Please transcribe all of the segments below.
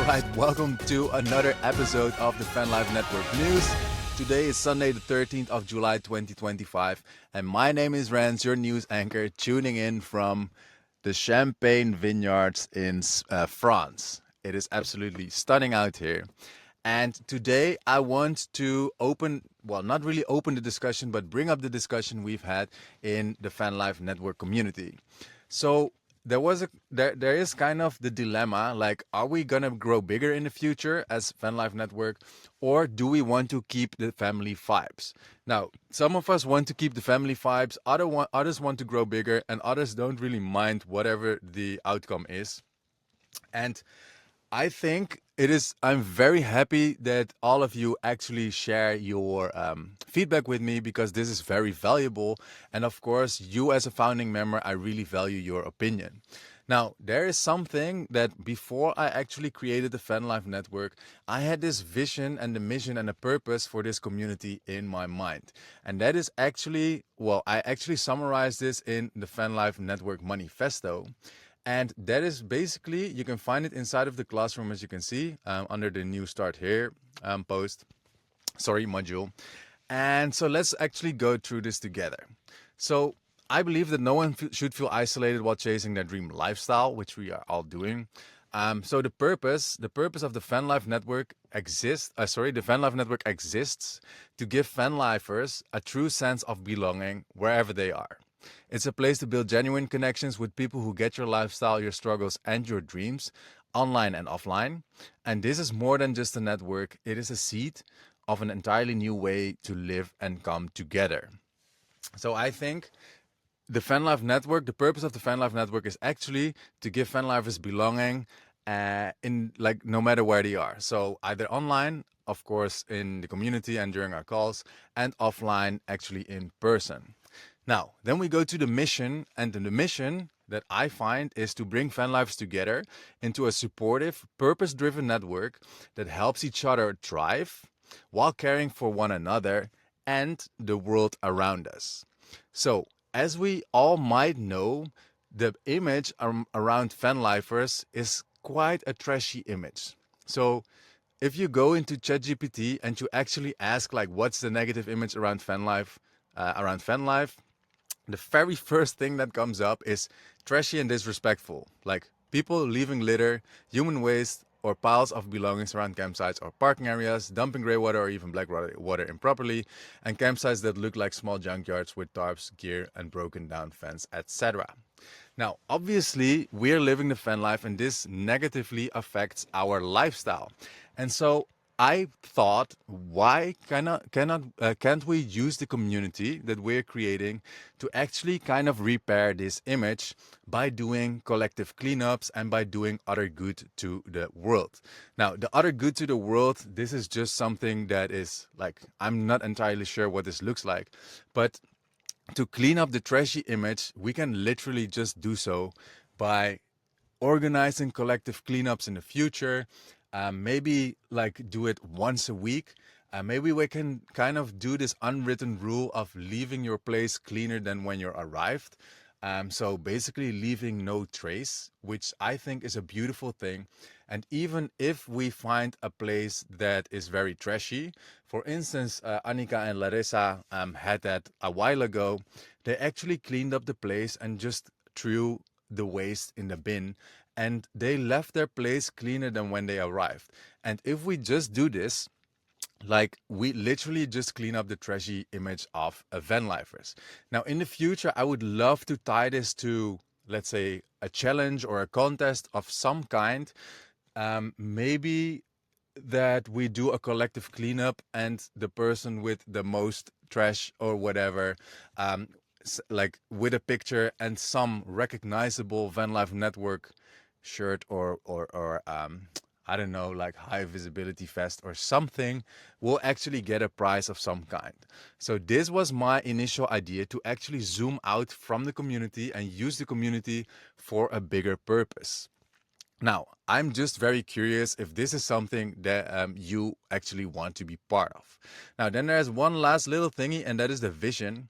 Alright, welcome to another episode of the Vanlife Network News. Today is Sunday the 13th of July 2025 and my name is Rans, your news anchor, tuning in from the Champagne vineyards in France. It is absolutely stunning out here. And today I want to not really open the discussion, but bring up the discussion we've had in the Vanlife Network community. So there is kind of the dilemma, like, are we gonna grow bigger in the future as Vanlife Network, or do we want to keep the family vibes? Now, some of us want to keep the family vibes, others want to grow bigger, and others don't really mind whatever the outcome is. And I think I'm very happy that all of you actually share your feedback with me, because this is very valuable. And of course, you as a founding member, I really value your opinion. Now, there is something that before I actually created the Vanlife Network, I had this vision and the mission and the purpose for this community in my mind. And that is I actually summarized this in the Vanlife Network Manifesto. And that is basically, you can find it inside of the classroom, as you can see, under the new Start Here module. And so let's actually go through this together. So I believe that no one should feel isolated while chasing their dream lifestyle, which we are all doing. So the purpose of the Vanlife Network exists to give Vanlifers a true sense of belonging wherever they are. It's a place to build genuine connections with people who get your lifestyle, your struggles, and your dreams, online and offline. And this is more than just a network. It is a seed of an entirely new way to live and come together. So I think the purpose of the Vanlife Network is actually to give Vanlifers belonging no matter where they are. So either online, of course, in the community and during our calls, and offline, actually in person. Now, then we go to the mission, and the mission that I find is to bring Vanlifers together into a supportive, purpose-driven network that helps each other thrive while caring for one another and the world around us. So, as we all might know, the image around Vanlifers is quite a trashy image. So, if you go into ChatGPT and you actually ask, like, what's the negative image around Vanlife, the very first thing that comes up is trashy and disrespectful, like people leaving litter, human waste, or piles of belongings around campsites or parking areas, dumping grey water or even black water improperly, and campsites that look like small junkyards with tarps, gear, and broken down fence, etc. Now, obviously, we're living the fan life, and this negatively affects our lifestyle. And so I thought, why can't we use the community that we're creating to actually kind of repair this image by doing collective cleanups and by doing other good to the world? Now, the other good to the world, this is just something that is like, I'm not entirely sure what this looks like, but to clean up the trashy image, we can literally just do so by organizing collective cleanups in the future. Maybe like do it once a week. Maybe we can kind of do this unwritten rule of leaving your place cleaner than when you arrived. So basically leaving no trace, which I think is a beautiful thing. And even if we find a place that is very trashy, for instance, Annika and Larissa had that a while ago, they actually cleaned up the place and just threw the waste in the bin, and they left their place cleaner than when they arrived. And if we just do this, like, we literally just clean up the trashy image of Vanlifers. Now, in the future, I would love to tie this to, let's say, a challenge or a contest of some kind. Maybe that we do a collective cleanup, and the person with the most trash or whatever, like with a picture and some recognizable Vanlife Network shirt or I don't know, like high visibility vest or something, will actually get a prize of some kind. So this was my initial idea, to actually zoom out from the community and use the community for a bigger purpose. Now, I'm just very curious if this is something that you actually want to be part of. Now, then there's one last little thingy, and that is the vision.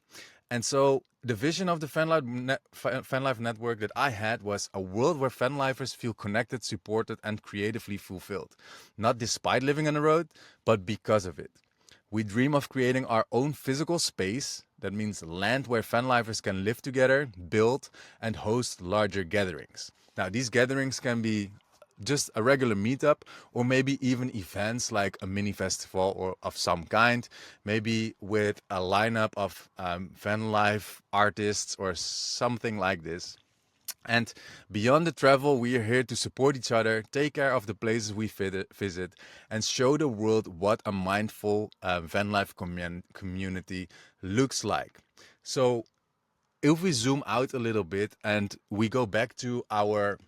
And so the vision of the Vanlife network that I had was a world where Vanlifers feel connected, supported, and creatively fulfilled. Not despite living on the road, but because of it. We dream of creating our own physical space. That means land where Vanlifers can live together, build, and host larger gatherings. Now, these gatherings can be just a regular meetup, or maybe even events like a mini festival or of some kind, maybe with a lineup of van life artists or something like this. And beyond the travel, we are here to support each other, take care of the places we visit, and show the world what a mindful van life community looks like. So, if we zoom out a little bit and we go back to our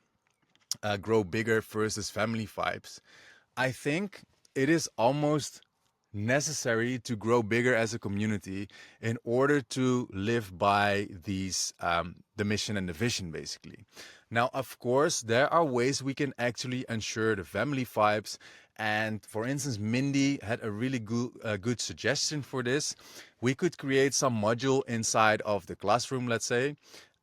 grow bigger versus family vibes, I think it is almost necessary to grow bigger as a community in order to live by these the mission and the vision basically. Now, of course, there are ways we can actually ensure the family vibes. And for instance, Mindy had a really good suggestion for this. We could create some module inside of the classroom, let's say,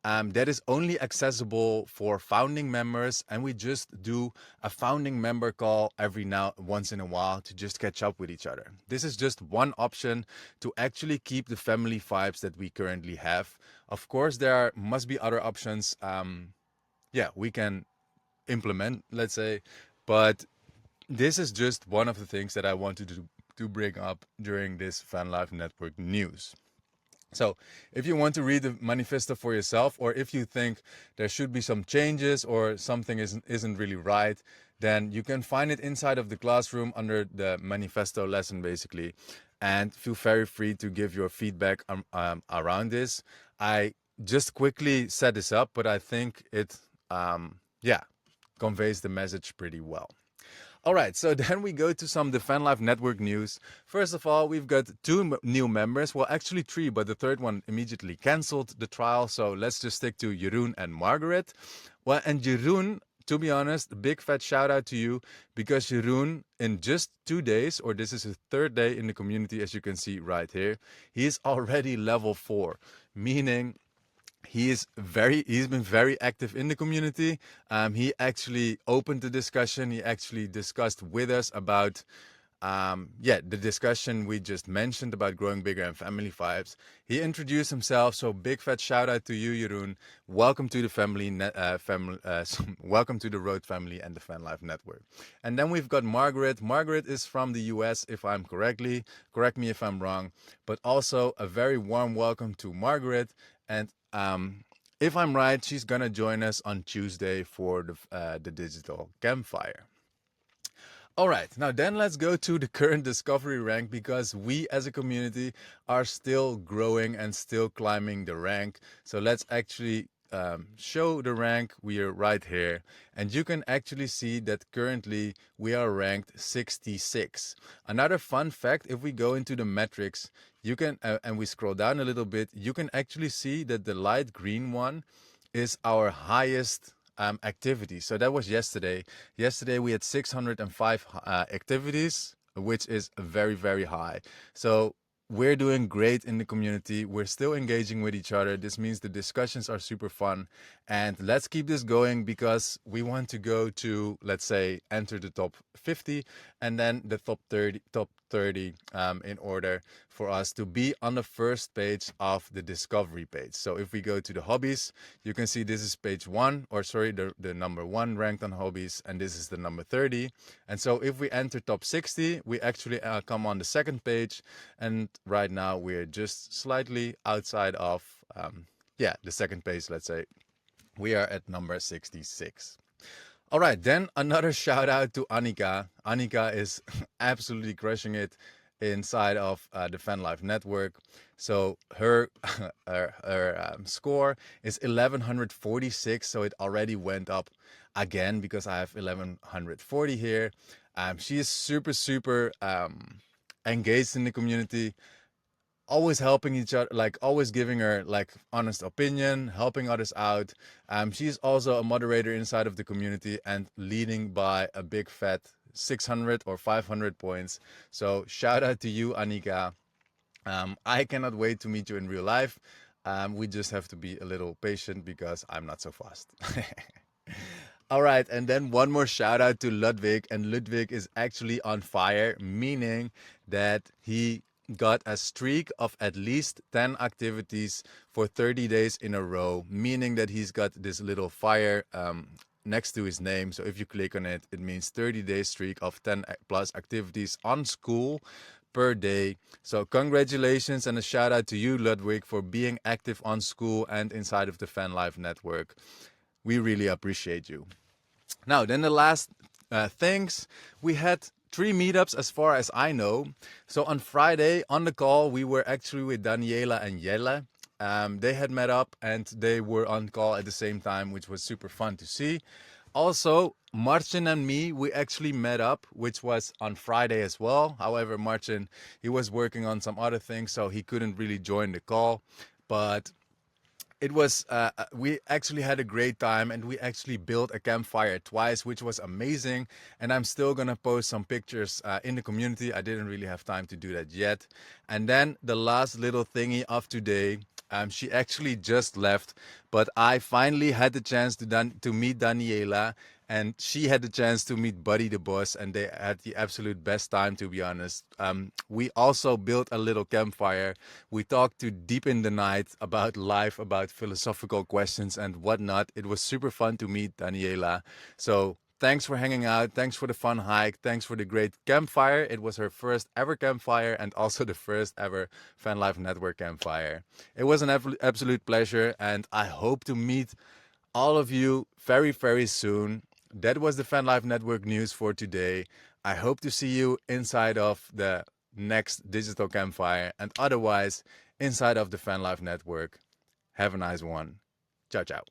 that is only accessible for founding members, and we just do a founding member call every now once in a while to just catch up with each other. This is just one option to actually keep the family vibes that we currently have. Of course, must be other options. We can implement, let's say, but this is just one of the things that I wanted to bring up during this Van Life Network news. So, if you want to read the manifesto for yourself, or if you think there should be some changes or something isn't really right, then you can find it inside of the classroom under the manifesto lesson, basically. And feel very free to give your feedback around this. I just quickly set this up, but I think it, conveys the message pretty well. All right, so then we go to some Defend Life Network news. First of all, we've got two new members. Well, actually three, but the third one immediately canceled the trial. So let's just stick to Jeroen and Margaret. Well, and Jeroen, to be honest, a big fat shout out to you, because Jeroen, in just 2 days, or this is his third day in the community, as you can see right here, he is already level 4, meaning he's been very active in the community. He actually opened the discussion. He actually discussed with us about the discussion we just mentioned about growing bigger and family vibes. He introduced himself, so big fat shout out to you, Jeroen. Welcome to the welcome to the Road family and the Fan Life Network. And then we've got Margaret. Margaret is from the US, if I'm correct me if I'm wrong, but also a very warm welcome to Margaret. And if I'm right, she's gonna join us on Tuesday for the digital campfire. All right, now then let's go to the current discovery rank, because we as a community are still growing and still climbing the rank. So let's actually show the rank. We are right here, and you can actually see that currently we are ranked 66. Another fun fact, if we go into the metrics, you can and we scroll down a little bit, you can actually see that the light green one is our highest activity. So that was yesterday. Yesterday we had 605 activities, which is very, very high. So we're doing great in the community. We're still engaging with each other. This means the discussions are super fun. And let's keep this going, because we want to go to, let's say, enter the top 50 and then the top 30 in order for us to be on the first page of the discovery page. So if we go to the hobbies, you can see this is page 1, or sorry, the number 1 ranked on hobbies, and this is the number 30. And so if we enter top 60, we actually come on the second page, and right now we're just slightly outside of the second page, let's say. We are at number 66. All right, then another shout out to Annika. Annika is absolutely crushing it inside of the Fan Life Network. So her score is 1146, so it already went up again because I have 1140 here. She is super engaged in the community, always helping each other, like always giving her like honest opinion, helping others out. She's also a moderator inside of the community and leading by a big fat 600 or 500 points. So shout out to you, Annika. I cannot wait to meet you in real life. We just have to be a little patient because I'm not so fast. All right, and then one more shout out to Ludwig, and Ludwig is actually on fire, meaning that he got a streak of at least 10 activities for 30 days in a row, meaning that he's got this little fire next to his name. So if you click on it, it means 30-day streak of 10 plus activities on school per day. So congratulations and a shout out to you, Ludwig, for being active on school and inside of the Vanlife network. We really appreciate you. Now, then the last things, we had 3 meetups as far as I know. So on Friday on the call, we were actually with Daniela and Jelle. They had met up and they were on call at the same time, which was super fun to see. Also, Marcin and me, we actually met up, which was on Friday as well. However, Marcin, he was working on some other things, so he couldn't really join the call. But it was we actually had a great time, and we actually built a campfire twice, which was amazing. And I'm still gonna post some pictures in the community. I didn't really have time to do that yet. And then the last little thingy of today, she actually just left, but I finally had the chance to meet Daniela, and she had the chance to meet Buddy the boss, and they had the absolute best time, to be honest. We also built a little campfire. We talked to deep in the night about life, about philosophical questions and whatnot. It was super fun to meet Daniela. So thanks for hanging out. Thanks for the fun hike. Thanks for the great campfire. It was her first ever campfire and also the first ever Vanlife Network campfire. It was an absolute pleasure, and I hope to meet all of you very, very soon. That was the Vanlife Network news for today. I hope to see you inside of the next digital campfire, and otherwise inside of the Vanlife Network. Have a nice one. Ciao, ciao.